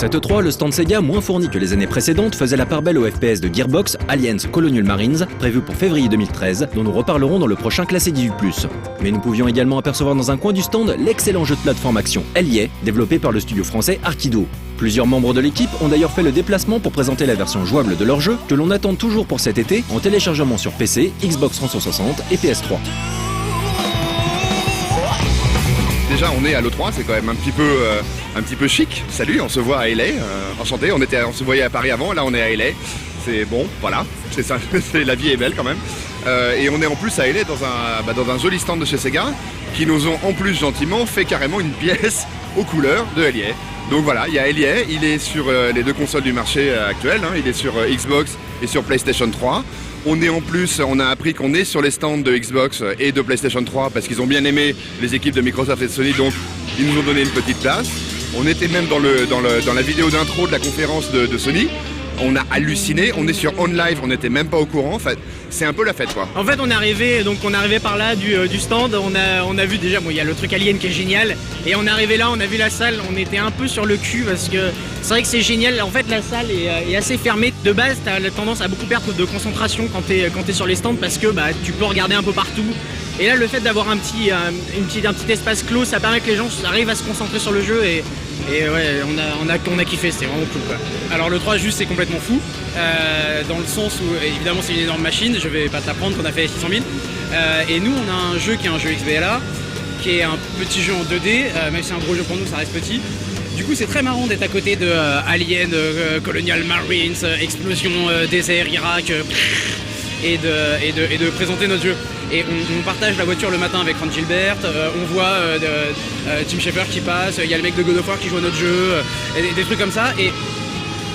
cette E3, le stand Sega, moins fourni que les années précédentes, faisait la part belle au FPS de Gearbox, Aliens Colonial Marines, prévu pour février 2013, dont nous reparlerons dans le prochain classé 18+. Mais nous pouvions également apercevoir dans un coin du stand l'excellent jeu de plateforme action Allier, développé par le studio français Arkido. Plusieurs membres de l'équipe ont d'ailleurs fait le déplacement pour présenter la version jouable de leur jeu, que l'on attend toujours pour cet été, en téléchargement sur PC, Xbox 360 et PS3. Déjà on est à l'E3, c'est quand même un petit peu chic. Salut, on se voit à LA, enchanté, on se voyait à Paris avant, là on est à LA. C'est bon, voilà, c'est ça, la vie est belle quand même. Et on est en plus à LA dans un joli stand de chez Sega, qui nous ont en plus gentiment fait carrément une pièce aux couleurs de Allier. Donc voilà, il y a Allier, il est sur les deux consoles du marché actuel, il est sur Xbox et sur PlayStation 3. On a appris qu'on est sur les stands de Xbox et de PlayStation 3 parce qu'ils ont bien aimé les équipes de Microsoft et de Sony, donc ils nous ont donné une petite place. On était même dans la vidéo d'intro de la conférence de Sony. On a halluciné, on est sur OnLive, on n'était même pas au courant, en fait, c'est un peu la fête quoi. En fait on est arrivé par là du stand, on a vu déjà, bon il y a le truc Alien qui est génial, et on est arrivé là, on a vu la salle, on était un peu sur le cul parce que c'est vrai que c'est génial, en fait la salle est assez fermée. De base t'as la tendance à beaucoup perdre de concentration quand t'es sur les stands parce que tu peux regarder un peu partout. Et là le fait d'avoir un petit espace clos, ça permet que les gens arrivent à se concentrer sur le jeu et ouais, on a kiffé, c'était vraiment cool quoi. Alors le 3 juste c'est complètement fou, dans le sens où évidemment c'est une énorme machine, je vais pas t'apprendre qu'on a fait 600 000. Et nous on a un jeu qui est un jeu XBLA, qui est un petit jeu en 2D, même si c'est un gros jeu pour nous ça reste petit. Du coup c'est très marrant d'être à côté de Alien, Colonial Marines, Explosion, désert, Irak, et de présenter notre jeu. Et on partage la voiture le matin avec Ron Gilbert, on voit Tim Schafer qui passe, il y a le mec de God of War qui joue à notre jeu, des trucs comme ça, et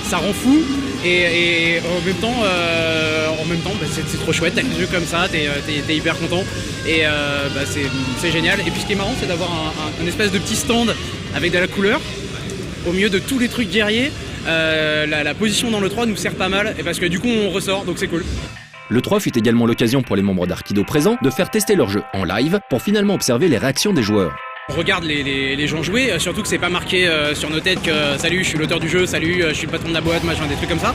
ça rend fou, et en même temps c'est trop chouette, t'as des jeux comme ça, t'es hyper content, et c'est génial. Et puis ce qui est marrant c'est d'avoir un espèce de petit stand avec de la couleur, au milieu de tous les trucs guerriers. La position dans le 3 nous sert pas mal, et parce que du coup on ressort, donc c'est cool. Le 3 fut également l'occasion pour les membres d'Arkido présents de faire tester leur jeu en live pour finalement observer les réactions des joueurs. On regarde les gens jouer, surtout que c'est pas marqué sur nos têtes que salut je suis l'auteur du jeu, salut je suis le patron de la boîte, machin, des trucs comme ça.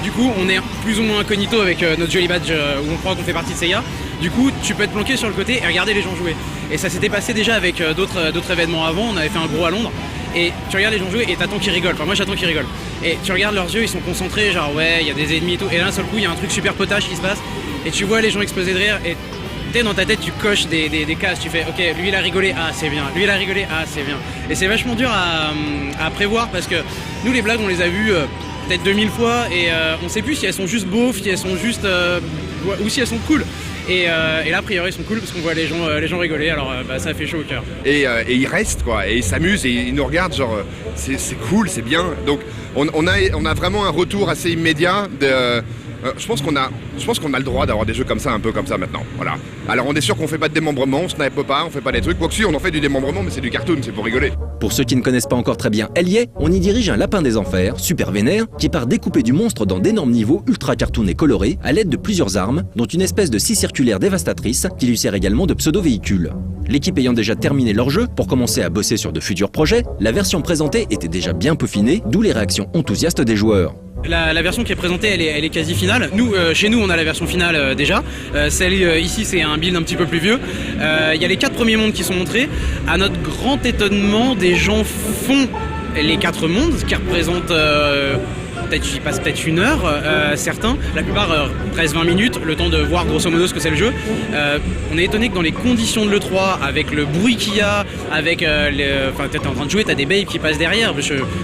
Du coup on est plus ou moins incognito avec notre joli badge où on croit qu'on fait partie de Sega. Du coup tu peux être planqué sur le côté et regarder les gens jouer. Et ça s'était passé déjà avec d'autres événements avant, on avait fait un gros à Londres. Et tu regardes les gens jouer et t'attends qu'ils rigolent, enfin moi j'attends qu'ils rigolent. Et tu regardes leurs yeux, ils sont concentrés, genre ouais, il y a des ennemis et tout. Et là d'un seul coup, il y a un truc super potage qui se passe. Et tu vois les gens exploser de rire et t'es dans ta tête, tu coches des cases, tu fais ok, lui il a rigolé, ah c'est bien, lui il a rigolé, ah c'est bien. Et c'est vachement dur à prévoir parce que nous les blagues on les a vues peut-être 2000 fois et on sait plus si elles sont juste beaufs, si elles sont juste ou si elles sont cool. Et là a priori ils sont cool parce qu'on voit les gens rigoler, alors ça fait chaud au cœur. Et ils restent quoi, et ils s'amusent et ils nous regardent genre c'est cool, c'est bien. Donc on a vraiment un retour assez immédiat de je pense qu'on a le droit d'avoir des jeux comme ça, un peu comme ça maintenant. Voilà. Alors on est sûr qu'on fait pas de démembrement, on snipe pas, on fait pas des trucs. Quoique si, on en fait du démembrement, mais c'est du cartoon, c'est pour rigoler. Pour ceux qui ne connaissent pas encore très bien Allier, on y dirige un lapin des enfers, super vénère, qui part découper du monstre dans d'énormes niveaux ultra cartoon et colorés à l'aide de plusieurs armes, dont une espèce de scie circulaire dévastatrice qui lui sert également de pseudo-véhicule. L'équipe ayant déjà terminé leur jeu pour commencer à bosser sur de futurs projets, la version présentée était déjà bien peaufinée, d'où les réactions enthousiastes des joueurs. La version qui est présentée, elle est quasi finale. Nous, chez nous, on a la version finale déjà. Celle ici, c'est un build un petit peu plus vieux. Il y a les 4 premiers mondes qui sont montrés. À notre grand étonnement, des gens font les 4 mondes, ce qui représente j'y passe peut-être 1 heure, certains, la plupart 13-20 minutes, le temps de voir grosso modo ce que c'est le jeu. On est étonné que dans les conditions de l'E3, avec le bruit qu'il y a, avec t'es en train de jouer, t'as des babes qui passent derrière,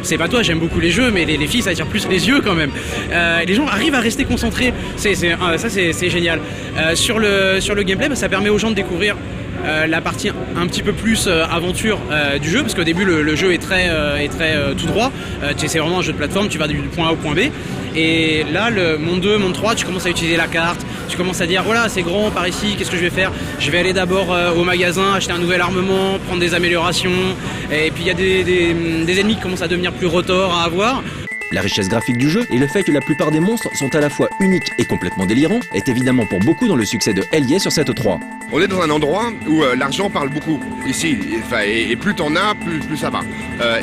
c'est pas toi, j'aime beaucoup les jeux, mais les filles ça attire plus les yeux quand même. Les gens arrivent à rester concentrés, ça c'est génial. Sur le gameplay, ça permet aux gens de découvrir la partie un petit peu plus aventure du jeu, parce qu'au début le jeu est très tout droit, c'est vraiment un jeu de plateforme, tu vas du point A au point B, et là le monde 2, monde 3, tu commences à utiliser la carte, tu commences à dire voilà c'est grand par ici, qu'est-ce que je vais faire, je vais aller d'abord au magasin, acheter un nouvel armement, prendre des améliorations, et puis il y a des ennemis qui commencent à devenir plus retors à avoir. La richesse graphique du jeu et le fait que la plupart des monstres sont à la fois uniques et complètement délirants est évidemment pour beaucoup dans le succès de Hellier sur cette 3. On est dans un endroit où l'argent parle beaucoup, ici, et plus t'en as, plus ça va.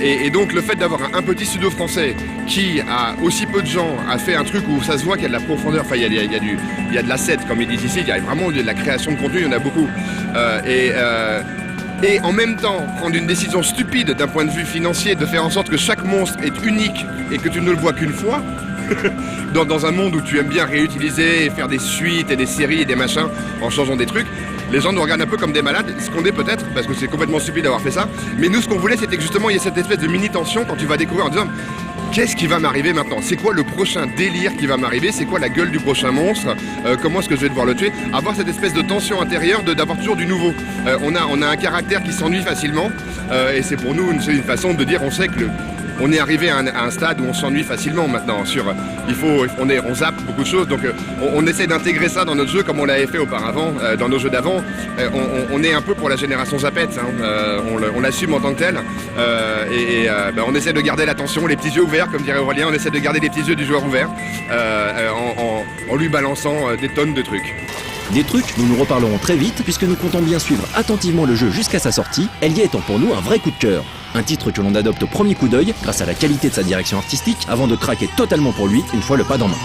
Et donc le fait d'avoir un petit studio français qui a aussi peu de gens, a fait un truc où ça se voit qu'il y a de la profondeur, enfin il y a de l'asset comme ils disent ici, il y a vraiment de la création de contenu, il y en a beaucoup. Et en même temps, prendre une décision stupide d'un point de vue financier, de faire en sorte que chaque monstre est unique et que tu ne le vois qu'une fois, dans un monde où tu aimes bien réutiliser et faire des suites et des séries et des machins en changeant des trucs, les gens nous regardent un peu comme des malades, ce qu'on est peut-être, parce que c'est complètement stupide d'avoir fait ça, mais nous ce qu'on voulait c'était que justement il y ait cette espèce de mini-tension quand tu vas découvrir en disant qu'est-ce qui va m'arriver maintenant? C'est quoi le prochain délire qui va m'arriver? C'est quoi la gueule du prochain monstre? Comment est-ce que je vais devoir le tuer? Avoir cette espèce de tension intérieure d'avoir toujours du nouveau. On a un caractère qui s'ennuie facilement et c'est pour nous une façon de dire on sait que on est arrivé à un stade où on s'ennuie facilement maintenant. On zappe beaucoup de choses, donc on essaie d'intégrer ça dans notre jeu comme on l'avait fait auparavant, dans nos jeux d'avant. On est un peu pour la génération Zapette, hein. On l'assume en tant que tel, on essaie de garder l'attention, les petits yeux ouverts, comme dirait Aurélien, on essaie de garder les petits yeux du joueur ouverts, en lui balançant des tonnes de trucs. Des trucs, nous nous reparlerons très vite puisque nous comptons bien suivre attentivement le jeu jusqu'à sa sortie, Hellier étant pour nous un vrai coup de cœur. Un titre que l'on adopte au premier coup d'œil grâce à la qualité de sa direction artistique avant de craquer totalement pour lui une fois le pas en main.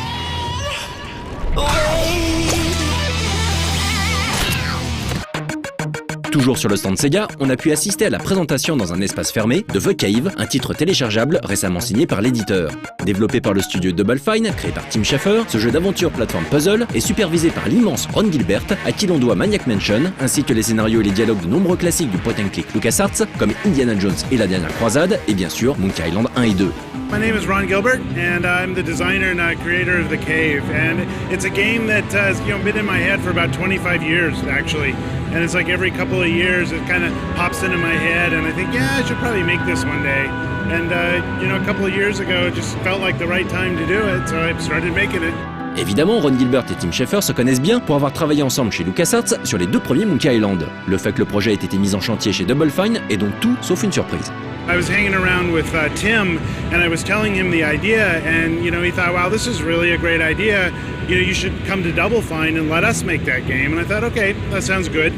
Toujours sur le stand Sega, on a pu assister à la présentation dans un espace fermé de The Cave, un titre téléchargeable récemment signé par l'éditeur. Développé par le studio Double Fine, créé par Tim Schafer, ce jeu d'aventure plateforme puzzle est supervisé par l'immense Ron Gilbert, à qui l'on doit Maniac Mansion, ainsi que les scénarios et les dialogues de nombreux classiques du point and click LucasArts, comme Indiana Jones et la dernière croisade, et bien sûr Monkey Island 1 et 2. My name is Ron Gilbert, and I'm the designer and creator of The Cave. And it's a game that has been in my head for about 25 years, actually. And it's like every couple of years, it kind of pops into my head, and I think, yeah, I should probably make this one day. And a couple of years ago, it just felt like the right time to do it, so I started making it. Évidemment, Ron Gilbert et Tim Schafer se connaissent bien pour avoir travaillé ensemble chez LucasArts sur les deux premiers Monkey Island. Le fait que le projet ait été mis en chantier chez Double Fine est donc tout sauf une surprise. I was hanging around with Tim, and I was telling him the idea, and he thought, wow, this is really a great idea. You should come to Double Fine and let us make that game. And I thought, okay, that sounds good.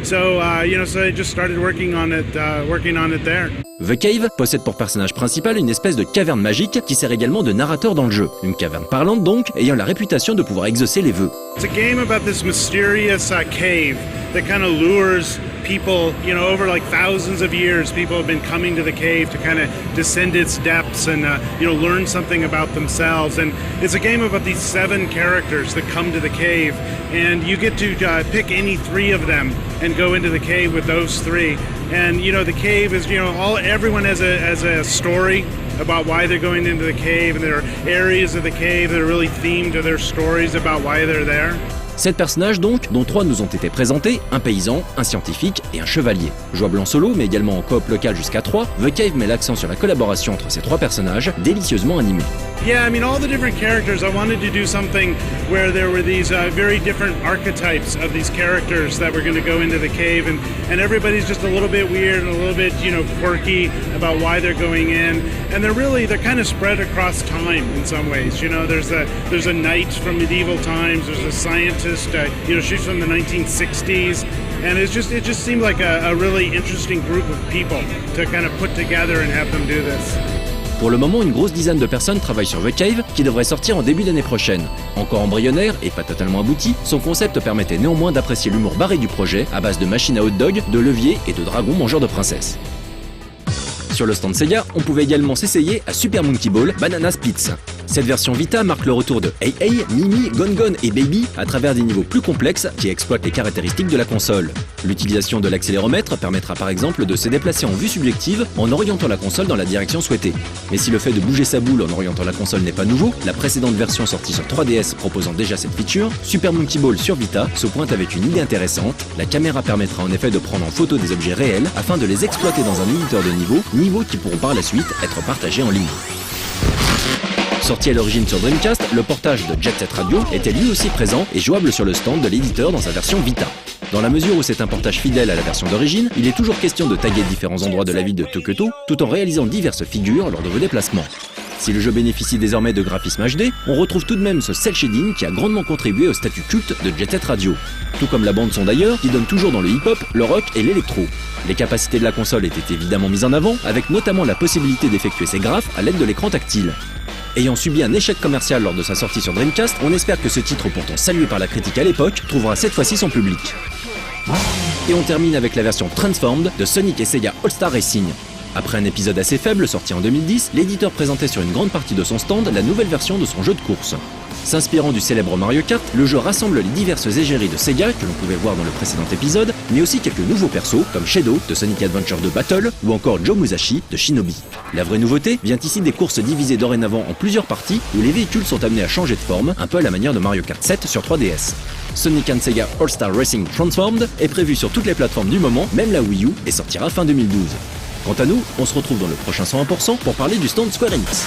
So, so I just started working on it there. The Cave possède pour personnage principal une espèce de caverne magique qui sert également de narrateur dans le jeu. Une caverne parlante donc, ayant la réputation de pouvoir exaucer les vœux. It's a game about this mysterious cave that kind of lures people, over like thousands of years, people have been coming to the cave to kind of descend its depths and, learn something about themselves. And it's a game about these 7 characters that come to the cave, and you get to pick any 3 of them and go into the cave with those 3. And, the cave is, everyone has a story about why they're going into the cave, and there are areas of the cave that are really themed to their stories about why they're there. 7 personnages donc, dont 3 nous ont été présentés, un paysan, un scientifique et un chevalier. Jouable en solo, mais également en coop local jusqu'à 3, The Cave met l'accent sur la collaboration entre ces 3 personnages, délicieusement animés. Yeah, all the different characters, I wanted to do something where there were these very different archetypes of these characters that were going to go into the cave, and everybody's just a little bit weird and a little bit, quirky about why they're going in, and they're kind of spread across time in some ways. There's a knight from medieval times, there's a scientist, she's from the 1960s, and it just seemed like a really interesting group of people to kind of put together and have them do this. Pour le moment, une grosse dizaine de personnes travaillent sur The Cave, qui devrait sortir en début d'année prochaine. Encore embryonnaire et pas totalement abouti, son concept permettait néanmoins d'apprécier l'humour barré du projet, à base de machines à hot dog, de leviers et de dragons mangeurs de princesses. Sur le stand Sega, on pouvait également s'essayer à Super Monkey Ball Banana Splits. Cette version Vita marque le retour de Hey Hey, Mimi, Gon Gon et Baby à travers des niveaux plus complexes qui exploitent les caractéristiques de la console. L'utilisation de l'accéléromètre permettra par exemple de se déplacer en vue subjective en orientant la console dans la direction souhaitée. Mais si le fait de bouger sa boule en orientant la console n'est pas nouveau, la précédente version sortie sur 3DS proposant déjà cette feature, Super Monkey Ball sur Vita se pointe avec une idée intéressante. La caméra permettra en effet de prendre en photo des objets réels afin de les exploiter dans un éditeur de niveaux qui pourront par la suite être partagés en ligne. Sorti à l'origine sur Dreamcast, le portage de Jet Set Radio était lui aussi présent et jouable sur le stand de l'éditeur dans sa version Vita. Dans la mesure où c'est un portage fidèle à la version d'origine, il est toujours question de taguer différents endroits de la ville de Tokyo tout en réalisant diverses figures lors de vos déplacements. Si le jeu bénéficie désormais de graphismes HD, on retrouve tout de même ce cel shading qui a grandement contribué au statut culte de Jet Set Radio. Tout comme la bande-son d'ailleurs, qui donne toujours dans le hip-hop, le rock et l'électro. Les capacités de la console étaient évidemment mises en avant, avec notamment la possibilité d'effectuer ses graphes à l'aide de l'écran tactile. Ayant subi un échec commercial lors de sa sortie sur Dreamcast, on espère que ce titre pourtant salué par la critique à l'époque trouvera cette fois-ci son public. Et on termine avec la version Transformed de Sonic et Sega All-Star Racing. Après un épisode assez faible sorti en 2010, l'éditeur présentait sur une grande partie de son stand la nouvelle version de son jeu de course. S'inspirant du célèbre Mario Kart, le jeu rassemble les diverses égéries de Sega que l'on pouvait voir dans le précédent épisode, mais aussi quelques nouveaux persos comme Shadow de Sonic Adventure 2 Battle ou encore Joe Musashi de Shinobi. La vraie nouveauté vient ici des courses divisées dorénavant en plusieurs parties où les véhicules sont amenés à changer de forme, un peu à la manière de Mario Kart 7 sur 3DS. Sonic & Sega All-Star Racing Transformed est prévu sur toutes les plateformes du moment, même la Wii U, et sortira fin 2012. Quant à nous, on se retrouve dans le prochain 101% pour parler du stand Square Enix.